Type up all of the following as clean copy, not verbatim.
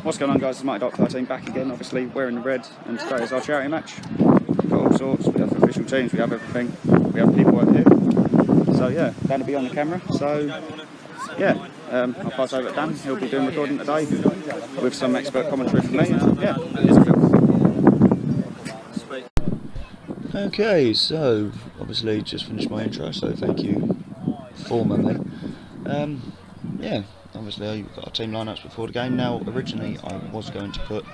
What's going on, guys? It's Mighty Dark 13 back again, obviously wearing the red, and today is our charity match. We've got all sorts, we have official teams, we have everything, we have people over here. So yeah, Dan will be on the camera, so yeah, I'll pass over to Dan. He'll be doing recording today with some expert commentary from me. Yeah, here's a film. Okay, so obviously just finished my intro, so thank you formally. Yeah, obviously we've got our team lineups before the game. Now, originally I was going to put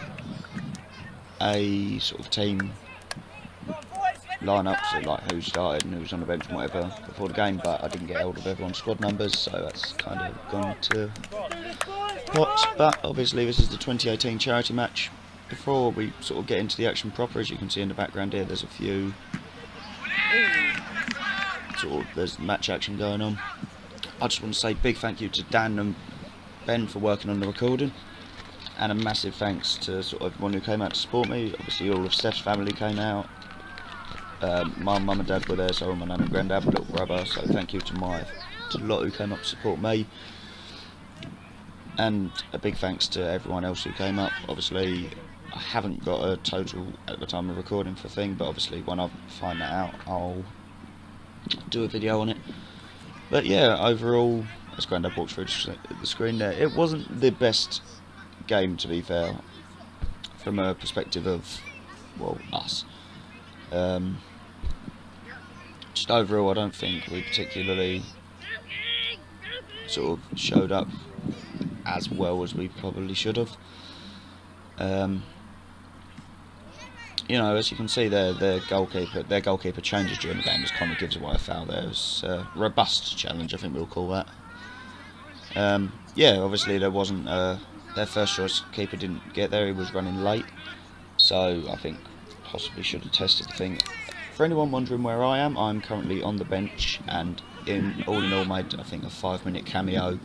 a sort of team lineup, so like who started and who was on the bench and whatever before the game, but I didn't get hold of everyone's squad numbers, so that's kind of gone to pot. But obviously this is the 2018 charity match. Before we sort of get into the action proper, as you can see in the background here, there's a few there's match action going on. I just want to say big thank you to Dan and Ben for working on the recording, and a massive thanks to sort of everyone who came out to support me. Obviously all of Steph's family came out. My mum and dad were there, so my nan and granddad, my little brother, so thank you to a lot who came up to support me. And a big thanks to everyone else who came up. Obviously I haven't got a total at the time of recording for thing, but obviously when I find that out I'll do a video on it. But yeah, overall, as Grandad walks through the screen there, it wasn't the best game, to be fair, from a perspective of, well, us. Just overall, I don't think we particularly sort of showed up as well as we probably should have. You know, as you can see there, their goalkeeper changes during the game, as Connor gives away a foul there. It was a robust challenge, I think we'll call that. Yeah, obviously there wasn't their first choice keeper didn't get there, he was running late, so I think possibly should have tested the thing. For anyone wondering where I am, I'm currently on the bench, and all in all made, I think, a 5-minute cameo,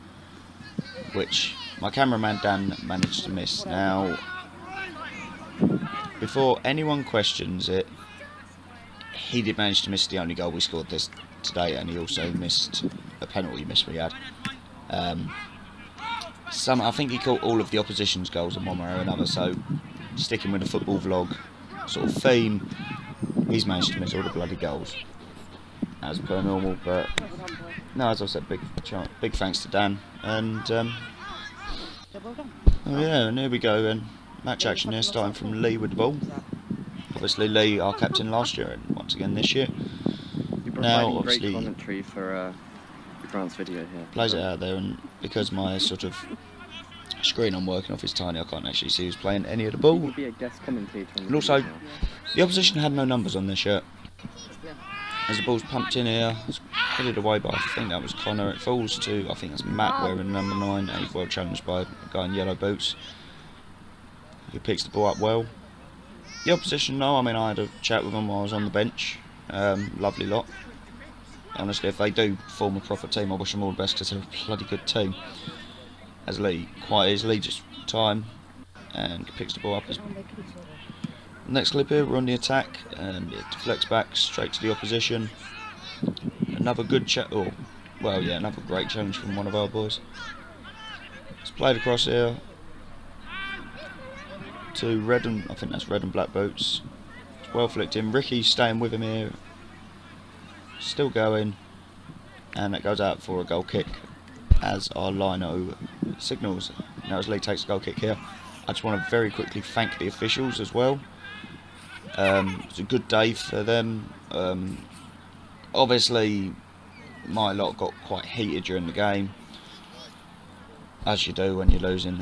which my cameraman Dan managed to miss. Now, before anyone questions it, he did manage to miss the only goal we scored today, and he also missed a penalty miss we had. I think he caught all of the opposition's goals in one way or another, so sticking with the football vlog sort of theme, he's managed to miss all the bloody goals, as per normal. But no, as I said, big thanks to Dan, and oh yeah, and here we go then. Match action here, starting from Lee with the ball. Obviously Lee, our captain last year, and once again this year. Now, obviously, great commentary for Grant's video here. Plays it out there, and because my sort of screen I'm working off is tiny, I can't actually see who's playing any of the ball. Be a guest commentator on And also, the opposition had no numbers on their shirt. As the ball's pumped in here, it's headed away by, I think that was Connor. It falls to, I think that's Matt wearing number 9, and he's well challenged by a guy in yellow boots, who picks the ball up well. The opposition, no, I mean, I had a chat with them while I was on the bench. Lovely lot. Honestly, if they do form a proper team, I wish them all the best, because they're a bloody good team. As Lee quite easily just time and picks the ball up. Next clip here, we're on the attack, and it deflects back straight to the opposition. Another good another great challenge from one of our boys. It's played across here to red and, I think that's red and black boots. It's well flicked in. Ricky's staying with him here, still going, and it goes out for a goal kick as our lino signals. Now as Lee takes a goal kick here, I just want to very quickly thank the officials as well. It's a good day for them. Obviously my lot got quite heated during the game, as you do when you're losing,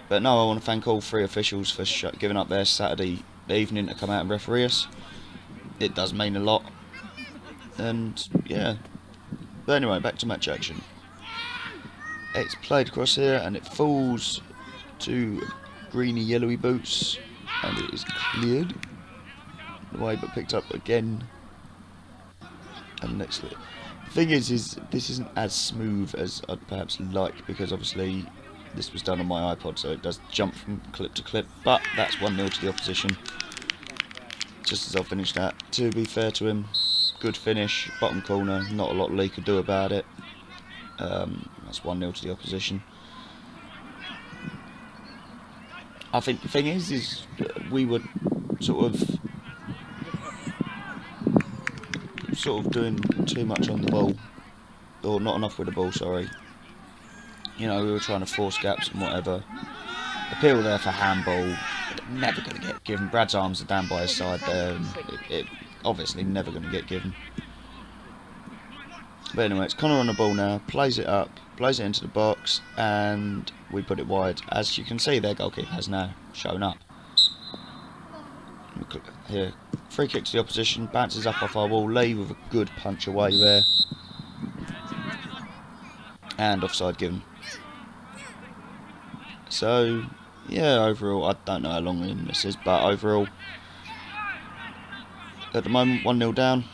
but no, I want to thank all 3 officials for giving up their Saturday evening to come out and referee us. It does mean a lot, and yeah. But anyway, back to match action. It's played across here, and it falls to greeny yellowy boots, and it is cleared away but picked up again. And next the thing is this isn't as smooth as I'd perhaps like, because obviously this was done on my iPod, so it does jump from clip to clip, but that's 1-0 to the opposition. Just as I finished that, to be fair to him, good finish, bottom corner, not a lot Lee could do about it. That's 1-0 to the opposition. I think the thing is we were sort of doing too much on the ball, or not enough with the ball. Sorry. You know, we were trying to force gaps and whatever. Appeal there for handball. Never going to get given. Brad's arms are down by his side there, and it obviously never going to get given. But anyway, it's Connor on the ball now. Plays it up, plays it into the box, and we put it wide. As you can see, their goalkeeper has now shown up. Here, free kick to the opposition, bounces up off our wall. Lee with a good punch away there. And offside given. So, yeah, overall, I don't know how long this is, but overall, at the moment, 1-0 down.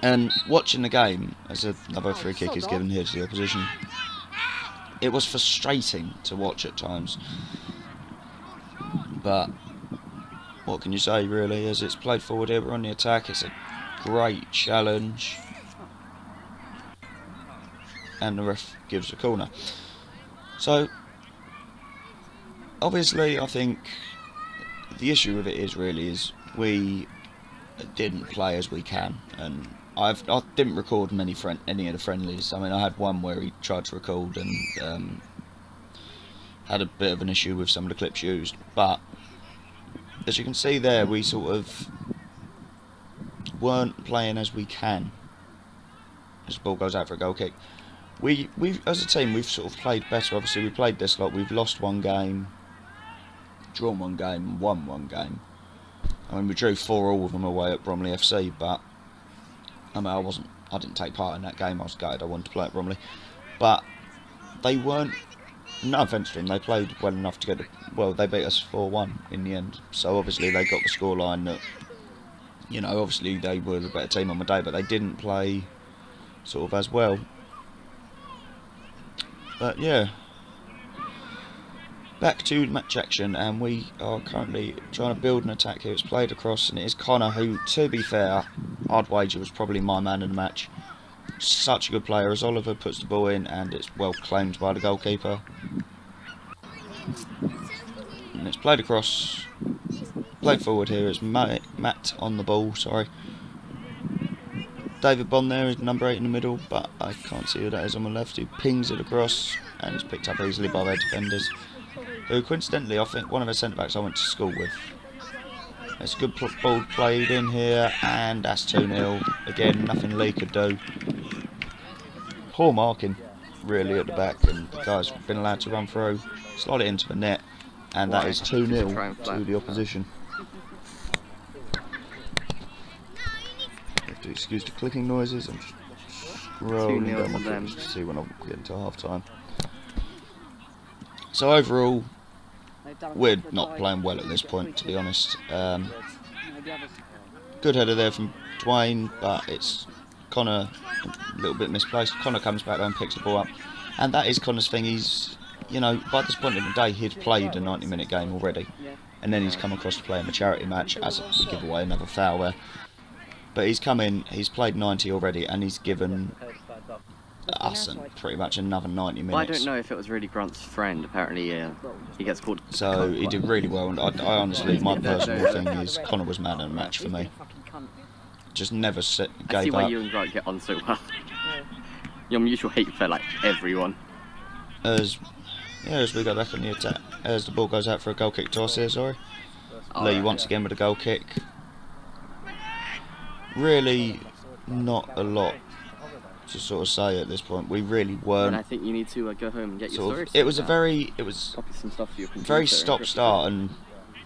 And watching the game, as another free kick is given here to the opposition, it was frustrating to watch at times. But what can you say, really, as it's played forward here, we're on the attack, it's a great challenge. And the ref gives a corner. So, obviously, I think the issue with it is we didn't play as we can, and I didn't record any of the friendlies. I mean, I had one where he tried to record and had a bit of an issue with some of the clips used, but as you can see there, we sort of weren't playing as we can. As the ball goes out for a goal kick. We as a team, we've sort of played better. Obviously, we played this lot. We've lost one game, drawn one game, won one game. I mean, we drew 4-4 with them away at Bromley FC, but I mean, I didn't take part in that game. I was gutted. I wanted to play at Bromley, but they weren't. No offence to them, they played well enough to get. Well, they beat us 4-1 in the end. So obviously they got the scoreline that, you know, obviously they were the better team on the day, but they didn't play sort of as well. But yeah, back to match action, and we are currently trying to build an attack here. It's played across, and it is Connor, who, to be fair, I'd wager was probably my man in the match. Such a good player, as Oliver puts the ball in, and it's well claimed by the goalkeeper. And it's played across, played forward here. It's Matt on the ball, sorry. David Bond there is number 8 in the middle, but I can't see who that is on the left, who pings it across, and it's picked up easily by their defenders, who coincidentally, I think, one of the centre-backs I went to school with. It's a good ball played in here, and that's 2-0. Again, nothing Lee could do. Poor marking, really, at the back, and the guy's been allowed to run through, slide it into the net, and that is 2-0 to the opposition. You have to excuse the clicking noises. I'm just scrolling down my footage to see when I'm getting to half time. So overall, we're not playing well at this point, to be honest. Good header there from Dwayne, but it's Connor a little bit misplaced. Connor comes back there and picks the ball up, and that is Connor's thing. He's, you know, by this point in the day, he'd played a 90-minute game already, and then he's come across to play in a charity match, as we give away another foul there. But he's come in, he's played 90 already, and he's given us pretty much another 90 minutes. Well, I don't know if it was really Grant's friend. Apparently, he gets called. So he did really well, and I honestly, my personal thing is Connor was man of the match for me. Just never gave up. I see why you and Grant get on so well. Your mutual hate for like everyone. As we go back on the attack, as the ball goes out for a goal kick to us here, sorry. Lee once again with a goal kick. Really, not a lot to sort of say at this point. We really weren't. And I think you need to go home and get your story. It was some stuff for your computer. very stop-start, and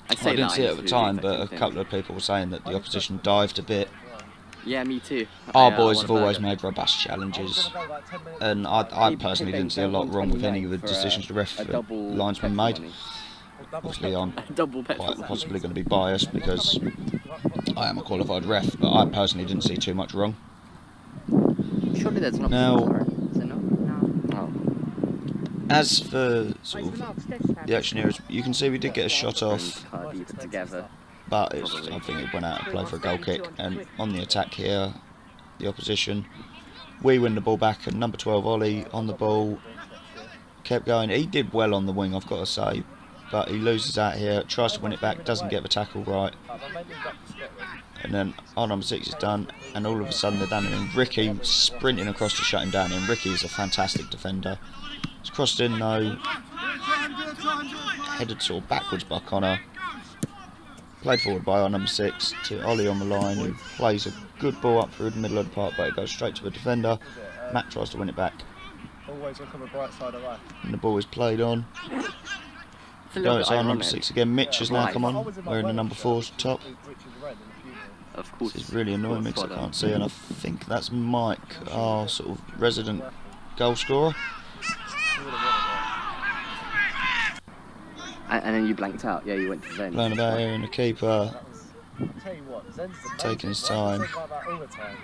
I didn't see it at the time, but a thing. couple of people were saying that the opposition dived a bit. Yeah, me too. Our boys have always made robust challenges, and I personally didn't see a lot wrong with any of the decisions the linesman made. Obviously, I'm quite possibly going to be biased because I am a qualified ref, but I personally didn't see too much wrong. Surely there's not. Now, Is there not? No. as for sort of the action here, you can see we did get a shot off, but I think it went out of play for a goal kick. And on the attack here, the opposition, we win the ball back, and number 12 Ollie on the ball kept going. He did well on the wing, I've got to say. but he loses out here, tries to win it back, doesn't get the tackle right. And then our number 6 is done, and all of a sudden they're down and Ricky sprinting across to shut him down, and Ricky is a fantastic defender. It's crossed in though, headed sort of backwards by Connor. Played forward by our number 6 to Ollie on the line, who plays a good ball up through the middle of the park, but it goes straight to the defender. Matt tries to win it back. Always look on the bright side of life. And the ball is played on. It's It's our number 6 again. Mitch has now come on, wearing the number 4's top. Of course. This is really annoying me because I can't see, and I think that's Mike, our sort of resident goal scorer. And then you blanked out. Yeah, you went to Zen. Playing about here, and the keeper taking his time.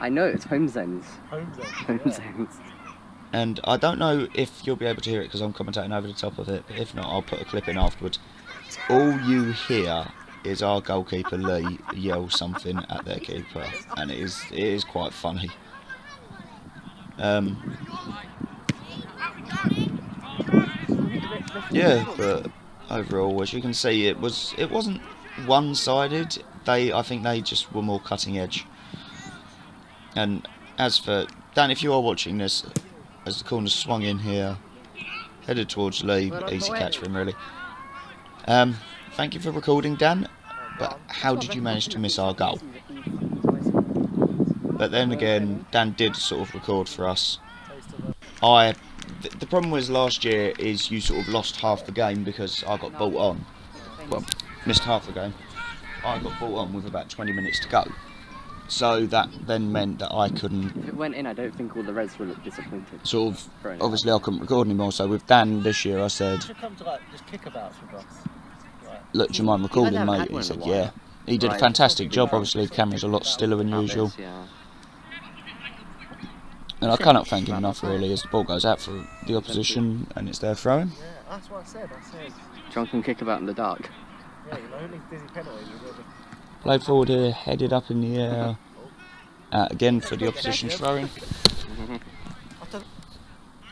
I know, it's home Zens. Home Zens. And I don't know if you'll be able to hear it because I'm commentating over the top of it, but if not, I'll put a clip in afterwards. All you hear is our goalkeeper Lee yell something at their keeper, and it is quite funny. Yeah, but overall, as you can see, it wasn't one-sided. I think they just were more cutting edge. And as for Dan, if you are watching this, as the corner swung in here, headed towards Lee, easy catch for him really. Thank you for recording, Dan, but how did you manage to miss our goal? But then again, Dan did sort of record for us. The problem was last year is you sort of lost half the game because I got brought on. Well, missed half the game. I got brought on with about 20 minutes to go. So that then meant that I couldn't... If it went in, I don't think all the Reds will look disappointed. Sort of, obviously I couldn't record anymore, so with Dan this year I said... You should come to like, just kickabouts with us. Look, do you mind recording, mate? He said, yeah. He did a fantastic job, obviously the camera's a lot stiller than usual. And I cannot thank him enough really, as the ball goes out for the opposition and it's their throwing. Yeah, that's what I said. Drunken kickabout in the dark. Yeah, you know, only dizzy penalties. Played forward here, headed up in the air. Again for the opposition's throwing.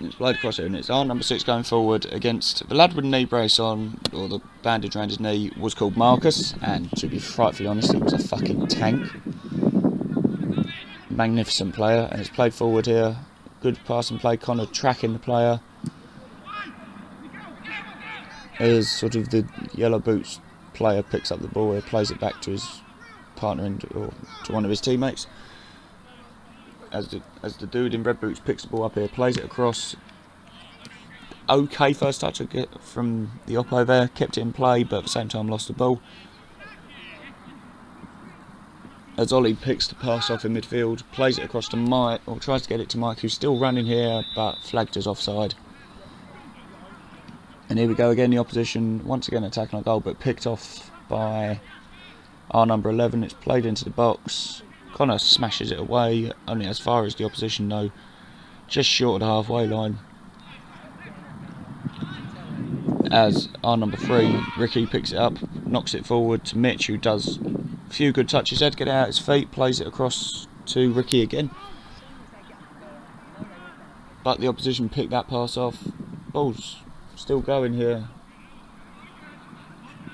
It's played across here and it's our number 6 going forward against the lad with the knee brace on, or the bandage around his knee, was called Marcus, and to be frightfully honest, he was a fucking tank. Magnificent player, and it's played forward here. Good passing play, Connor tracking the player. As sort of the yellow boots player picks up the ball, he plays it back to his partner or to one of his teammates. As the dude in red boots picks the ball up here, plays it across. Okay first touch from the oppo there, kept it in play, but at the same time lost the ball. As Ollie picks the pass off in midfield, plays it across to Mike, or tries to get it to Mike, who's still running here, but flagged as offside. And here we go again, the opposition once again attacking our goal, but picked off by our number 11. It's played into the box. Connor smashes it away, only as far as the opposition though, just short of the halfway line. As our number 3, Ricky, picks it up, knocks it forward to Mitch, who does a few good touches, head get it out his feet, plays it across to Ricky again. But the opposition picked that pass off. Ball's still going here.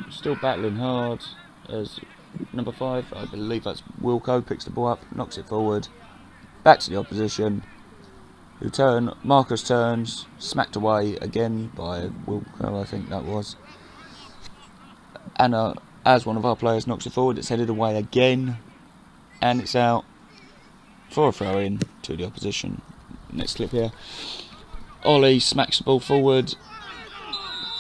Still battling hard as number 5, I believe that's Wilco, picks the ball up, knocks it forward, back to the opposition, who turn. Marcus turns, smacked away again by Wilco, I think that was. And as one of our players knocks it forward, it's headed away again, and it's out for a throw in to the opposition. Next clip here. Ollie smacks the ball forward.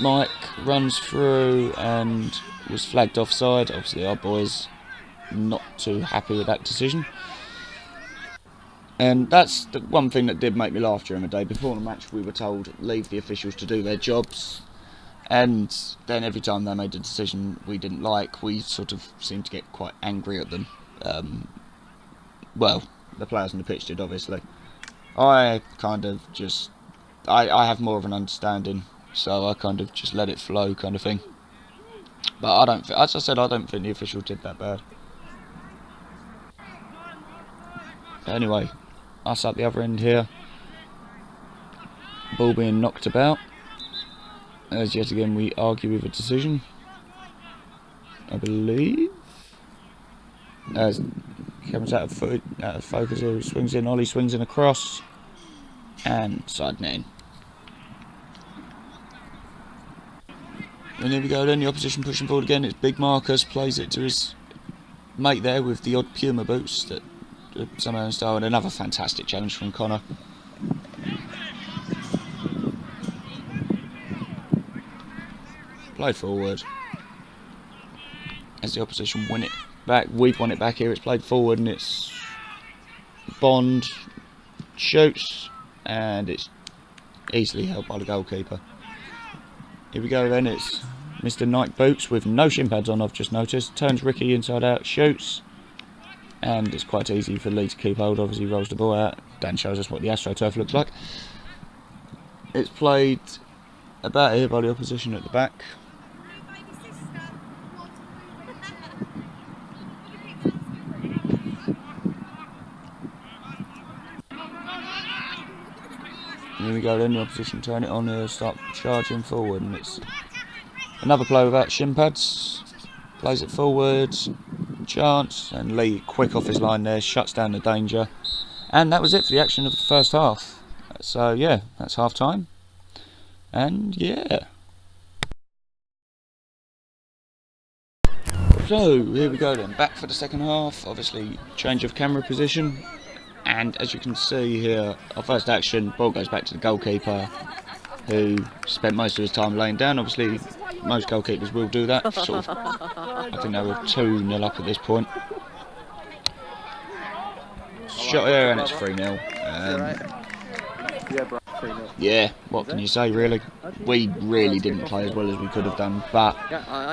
Mike runs through and was flagged offside. Obviously our boys not too happy with that decision. And that's the one thing that did make me laugh during the day. Before the match we were told leave the officials to do their jobs, and then every time they made a decision we didn't like, we sort of seemed to get quite angry at them. Well, the players on the pitch did, obviously. I kind of just I have more of an understanding, so I kind of just let it flow, kind of thing. But I don't, as I said, I don't think the official did that bad. Anyway, us at the other end here. Ball being knocked about. As yet again we argue with a decision, I believe. As comes out of focus here, swings in, Ollie swings in across, and side netting. And here we go then, the opposition pushing forward again. It's Big Marcus, plays it to his mate there with the odd Puma boots that somehow in style, and another fantastic challenge from Connor. Played forward. As the opposition win it back, we've won it back here. It's played forward and it's Bond shoots, and it's easily held by the goalkeeper. Here we go then, it's Mr. Nike Boots with no shin pads on, I've just noticed. Turns Ricky inside out, shoots, and it's quite easy for Lee to keep hold of as he rolls the ball out. Dan shows us what the AstroTurf looks like. It's played about here by the opposition at the back. Here we go then, the opposition turn it on here, start charging forward, and it's another play without shin pads. Plays it forward, chance, and Lee quick off his line there, shuts down the danger. And that was it for the action of the first half. So yeah, that's half time. And yeah. So here we go then, back for the second half. Obviously change of camera position. And as you can see here, our first action, ball goes back to the goalkeeper, who spent most of his time laying down. Obviously, most goalkeepers will do that. Sort of, I think they were 2-0 up at this point. Shot here, and it's 3-0. Yeah, what can you say, really? We really didn't play as well as we could have done, but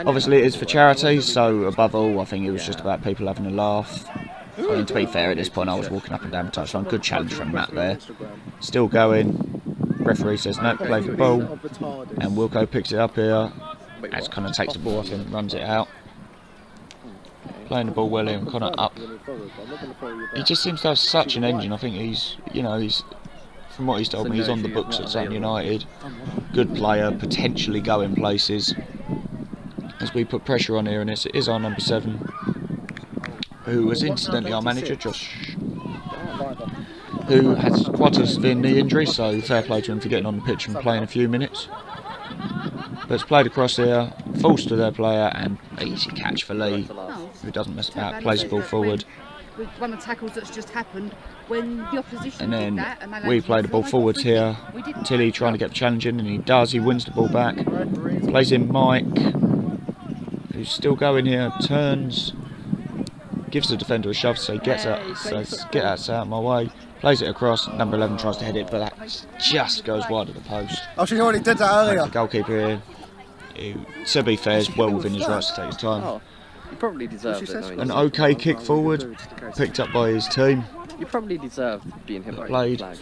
obviously it is for charity, so above all, I think it was just about people having a laugh. I mean, to be fair, at this point I was walking up and down the touchline. Good challenge from Matt there. Still going. Referee says no, play the ball. And Wilco picks it up here. As Connor takes the ball off and runs it out. Playing the ball well here, and Connor up. He just seems to have such an engine. I think he's, from what he's told me, he's on the books at Sutton United. Good player, potentially going places. As we put pressure on here, and it is our number 7. Who was incidentally our manager, Josh, who has quite a severe knee injury, so fair play to him for getting on the pitch and playing a few minutes. But it's played across here, falls to their player, and easy catch for Lee, who doesn't mess about, plays the ball forward. With one of the tackles that's just happened when the opposition And did that, then and we play the ball forwards here. Tilly trying to get the challenge in, and he does. He wins the ball back. Plays in Mike, who's still going here. Turns, gives the defender a shove, so he gets out. Says, "Get out of my way." Plays it across. Number 11 tries to head it, but that just goes wide of the post. Oh, she already did that earlier. The goalkeeper here, who, to be fair, is well within his rights to take his time. Oh, you probably deserved it. An okay kick forward, picked up by his team. You probably deserved being hit by Played. flag.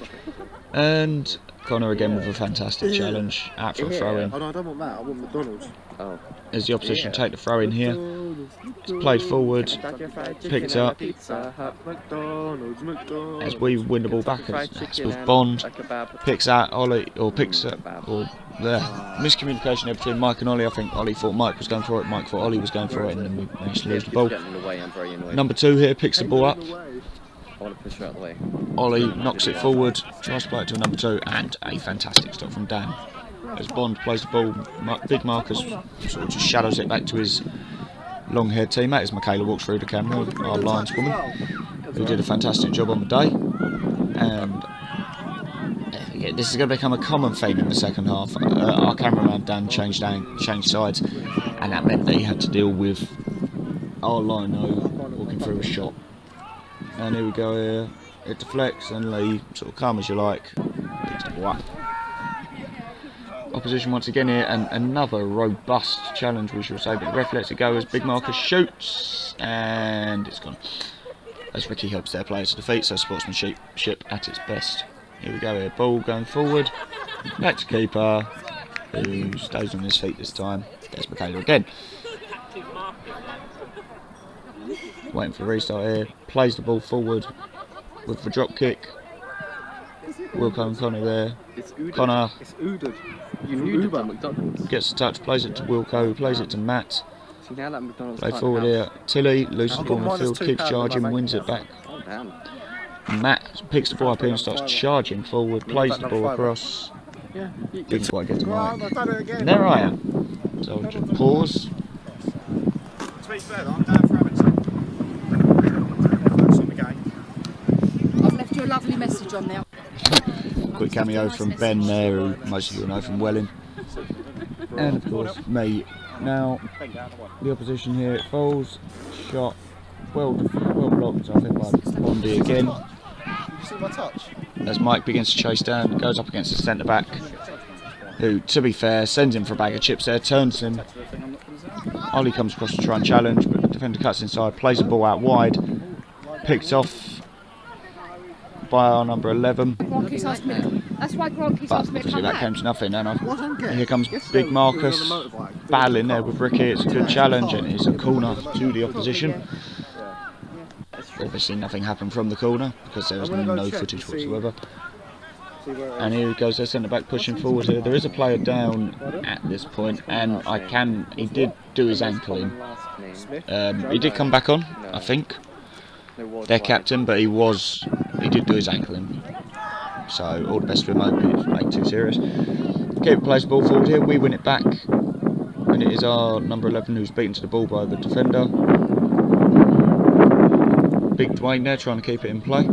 And Connor again with a fantastic challenge out for a throw in. Oh no, I don't want that. I want McDonald's. Oh. As the opposition take the throw in here. It's played forward, picked up. As we win the ball back, as with Bond, picks out Ollie, or picks up, or there. Miscommunication there between Mike and Ollie. I think Ollie thought Mike was going for it, Mike thought Ollie was going for it, and then we managed to lose the ball. Number 2 here picks the ball up. I want to push her out of the way. Ollie knocks it forward, tries to play it to number 2, and a fantastic stop from Dan. As Bond plays the ball, Big Marcus sort of just shadows it back to his long-haired teammate as Michaela walks through the camera, our lineswoman, who did a fantastic job on the day. And this is going to become a common theme in the second half. Our cameraman Dan changed sides, and that meant that he had to deal with our lino walking through a shot. And here we go here, it deflects, and Lee, sort of calm as you like, picks the ball up. Opposition once again here, and another robust challenge, we shall say, but the ref lets it go as Big Marcus shoots, and it's gone. As Ricky helps their players to defeat, so sportsmanship at its best. Here we go here, ball going forward, back to keeper, who stays on his feet this time. There's Michaela again. Waiting for the restart here, plays the ball forward with the drop kick. Wilco and Connor there. Connor. It's Udud. You knew to do McDonald's. Gets the touch, plays it to Wilco, who plays it to Matt. See now that McDonald's Play can't forward have- here. Tilly loses the I've ball got in the minus field, keeps £2 in charging, my wins bank it back. Oh damn. Matt picks the ball up here and starts charging forward, plays the ball across. Yeah. Didn't quite get to Right, Mike. I've done it again. And there I am. So I'll just pause. To be fair, I'm down for having some. Focus on the game. I've left you a lovely message on there. Quick cameo from Ben there, who most of you will know from Welling. And of course, me. Now, the opposition here, it falls, shot, well blocked, I think, by Bondi again. Did you see my touch? As Mike begins to chase down, goes up against the centre back, who, to be fair, sends him for a bag of chips there, turns him. Ollie comes across to try and challenge, but the defender cuts inside, plays the ball out wide, picked off by our number 11. Grant keeps asking me to, that's why Grant keeps But asking me to obviously come that came back. to nothing, and What I don't get. here comes Yesterday Big Marcus we was on the motorbike, battling there with Ricky. It's a good challenge, and it's a corner to the opposition. Obviously nothing happened from the corner because there was no footage whatsoever. And here goes their centre back pushing forward here. There is a player down at this point, and he did do his ankle in. He did come back on, I think, their captain, but he did do his ankle in. So all the best to him, hope it's like too serious. Keeper plays the ball forward here, we win it back, and it is our number 11 who's beaten to the ball by the defender. Big Dwayne there trying to keep it in play.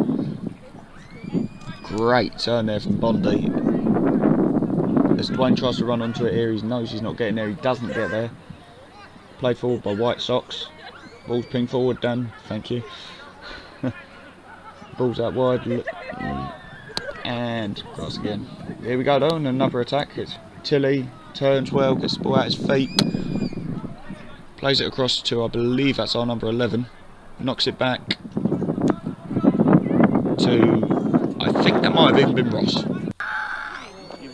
Great turn there from Bondi. As Dwayne tries to run onto it here, he knows he's not getting there, he doesn't get there. Played forward by White Sox. Ball's pinged forward, Dan, thank you. Ball's out wide, and cross again. Here we go though, and another attack. It's Tilly, turns well, gets the ball out his feet. Plays it across to, I believe that's our number 11. Knocks it back to, I think that might have even been Ross.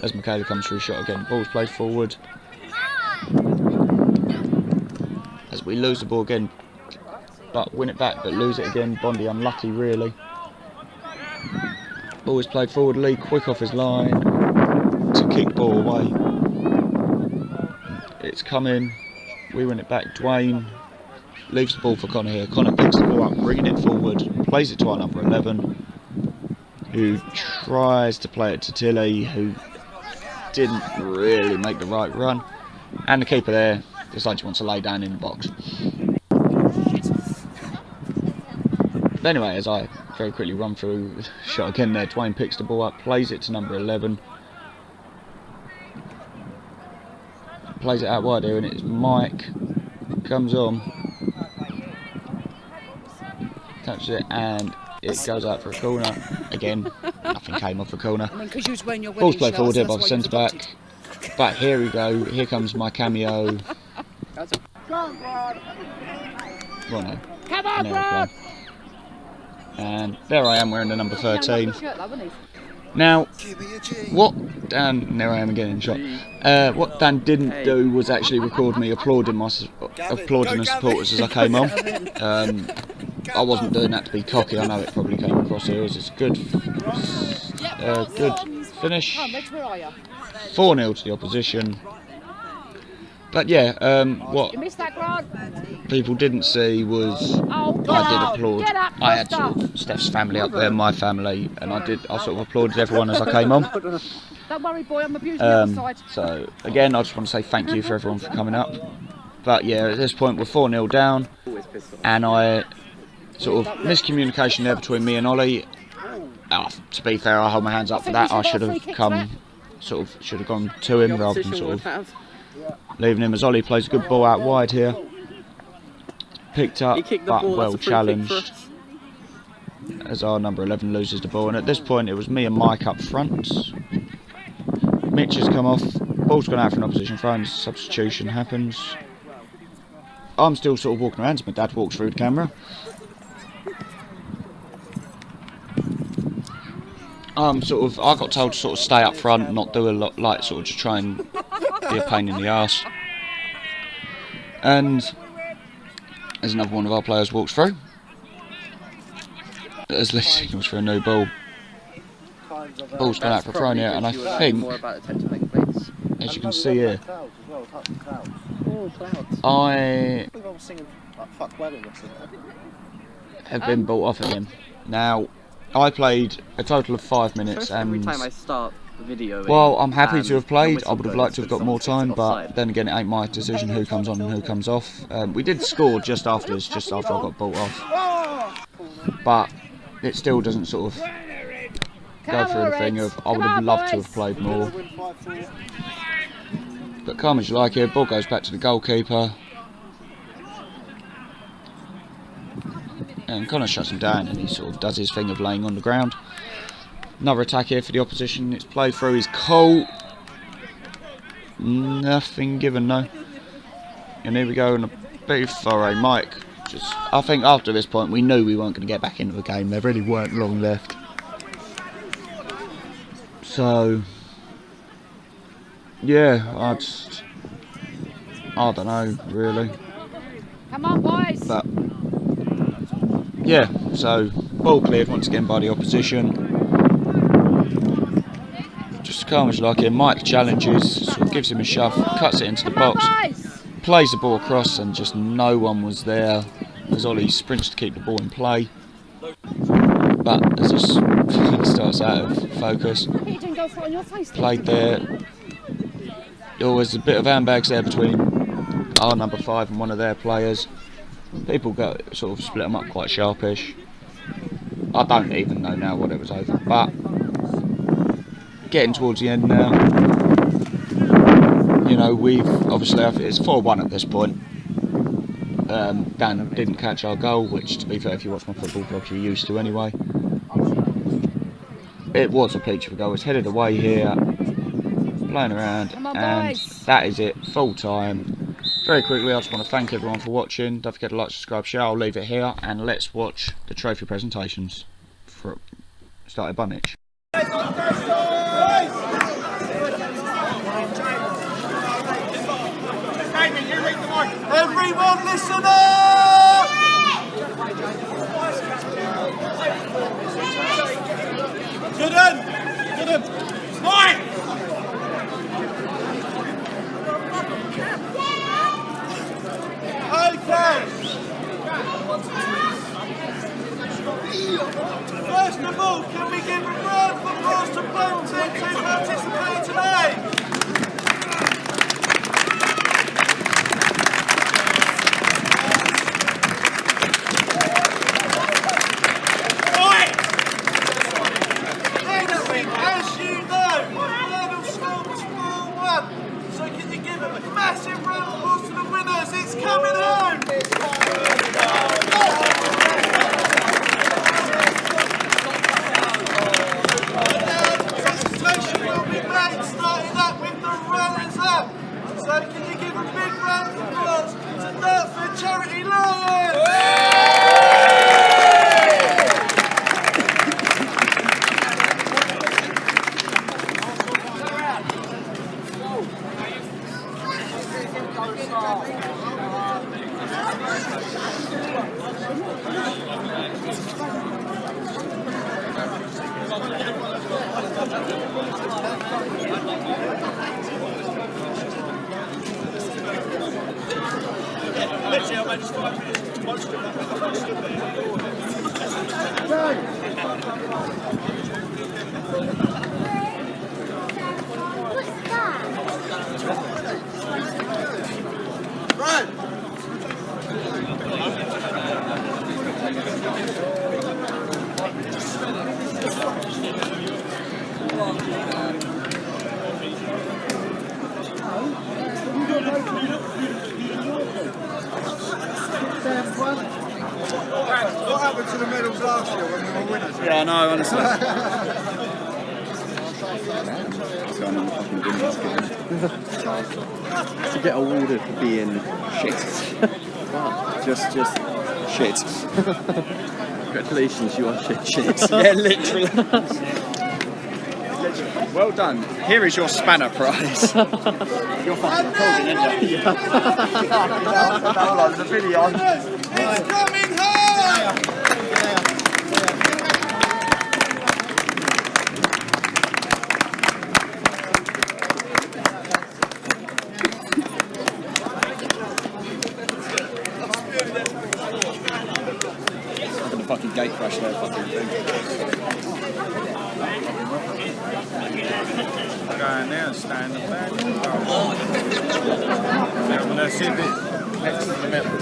As Michaela comes through shot again, ball's played forward. As we lose the ball again, but win it back, but lose it again. Bondi unlucky really. Ball is played forward, Lee quick off his line to kick the ball away. It's coming, we win it back. Dwayne leaves the ball for Connor here. Connor picks the ball up, bringing it forward, plays it to our number 11, who tries to play it to Tilly, who didn't really make the right run. And the keeper there decides he wants to lay down in the box. But anyway, as I very quickly run through the shot again there, Dwayne picks the ball up, plays it to number 11. Plays it out wide here, and it's Mike. Comes on. Touches it, and it goes out for a corner. Again, nothing came off the corner. I mean, 'cause you was wearing your Ball's wedding played forward here shirts, by the that's why you centre forgot back. it. But here we go. Here comes my cameo. Well, no. Come on, No, Grant! And there I am wearing the number 13. Shirt, though, wasn't he? Now, what Dan, there I am again in shot. What Dan didn't do was actually record me applauding the supporters as I came on. I wasn't doing that to be cocky. I know it probably came across here as it's good finish. Come, Reg, where are you? 4-0 to the opposition. But yeah, what You missed that, Grant? people didn't see was Oh, I did applaud. Get up, I had Costa. sort of Steph's family up there, my family, and I sort of applauded everyone as I came on. Don't worry, boy, I'm abusing the other side. So again, I just want to say thank you for everyone for coming up. But yeah, at this point we're 4-0 down, and I sort of miscommunication there between me and Ollie. To be fair, I hold my hands up for that. I should have gone to him rather than sort of leaving him, as Ollie plays a good ball out wide here. Picked up, but well challenged, as our number 11 loses the ball. And at this point, it was me and Mike up front. Mitch has come off, ball's gone out for an opposition throw, and substitution happens. I'm still sort of walking around as my dad walks through the camera. I got told to sort of stay up front, not do a lot, like sort of just try and be a pain in the arse. And as another one of our players walks through, as Lee signals for a new ball. Ball's gone out for a throw here, and I think as you can see here. Clouds as well, touch the clouds. Oh, clouds. I I was singing like fuck wedding or something. have been bought off again. Now, I played a total of 5 minutes Every and... time I start the video. Well, I'm happy to have the played. whistle I would have goes, liked to have but got more someone time, takes it but offside. then again, it ain't my decision who comes on and who comes off. We did score just afterwards, just after I got bought off. But it still doesn't sort of go through the thing of I would have loved to have played more. But calm as you like here, ball goes back to the goalkeeper. And Connor shuts him down and he sort of does his thing of laying on the ground. Another attack here for the opposition. It's played through his Cole. Nothing given, no. And here we go, and a big foray. Mike, I think after this point we knew we weren't going to get back into the game. There really weren't long left. So, yeah, I don't know, really. Come on, boys. But, yeah, so ball cleared once again by the opposition. Just calm as you like here. Mike challenges, sort of gives him a shove, cuts it into the box, plays the ball across, and just no one was there as Ollie sprints to keep the ball in play. But as this starts out of focus, You didn't go for it on your face. played there. There was a bit of handbags there between our number 5 and one of their players. People sort of split them up quite sharpish. I don't even know now what it was over, but getting towards the end now. You know, we've obviously, it's 4-1 at this point. Dan didn't catch our goal, which, to be fair, if you watch my football vlog, you're used to anyway. It was a peach of a goal. It's headed away here, playing around, and that is it, full time. Very quickly, I just want to thank everyone for watching. Don't forget to like, subscribe, share. I'll leave it here, and let's watch the trophy presentations. Started by Mitch. Everyone listen up! Good on! Mike! Okay! First of all, can we give a round of applause to both teams who participated today? As you know, the final score was 4-1. So can you give a massive round of applause to the winners? It's coming home! Presentation will be made, starting up with the runners up. So can you give a big round of applause to Dartford Charity Lions? What happened to the medals last year when we were winners? Yeah, I know, honestly. To get awarded for being shit. just shit. Congratulations, you are shit. Yeah, literally. Well done. Here is your spanner prize. You're fucking recording, aren't you? It's coming home! gate crash there, fucking thing. Going there and stand up there. I'm going to sit next to the middle.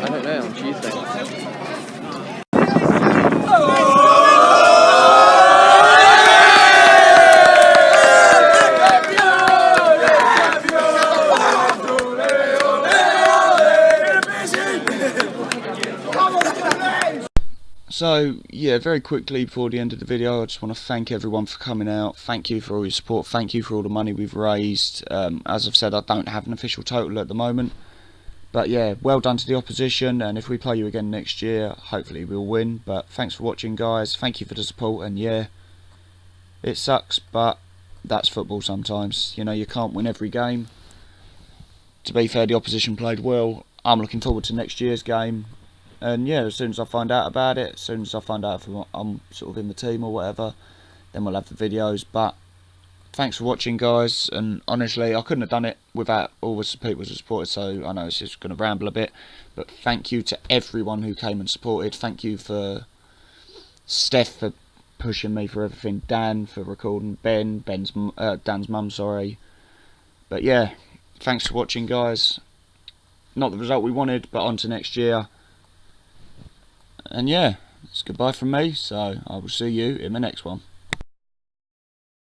I don't know, on Tuesday. So yeah, very quickly before the end of the video, I just want to thank everyone for coming out. Thank you for all your support. Thank you for all the money we've raised. As I've said, I don't have an official total at the moment, but yeah, well done to the opposition, and if we play you again next year, hopefully we'll win. But thanks for watching, guys. Thank you for the support, and yeah, it sucks, but that's football sometimes. You know, you can't win every game. To be fair, the opposition played well. I'm looking forward to next year's game. And yeah, as soon as I find out about it, as soon as I find out if I'm sort of in the team or whatever, then we'll have the videos. But thanks for watching, guys, and honestly, I couldn't have done it without all the people who supported, so I know it's just going to ramble a bit, but thank you to everyone who came and supported. Thank you for Steph for pushing me for everything, Dan for recording, Dan's mum, sorry. But yeah, thanks for watching, guys. Not the result we wanted, but on to next year. And yeah, it's goodbye from me, so I will see you in the next one.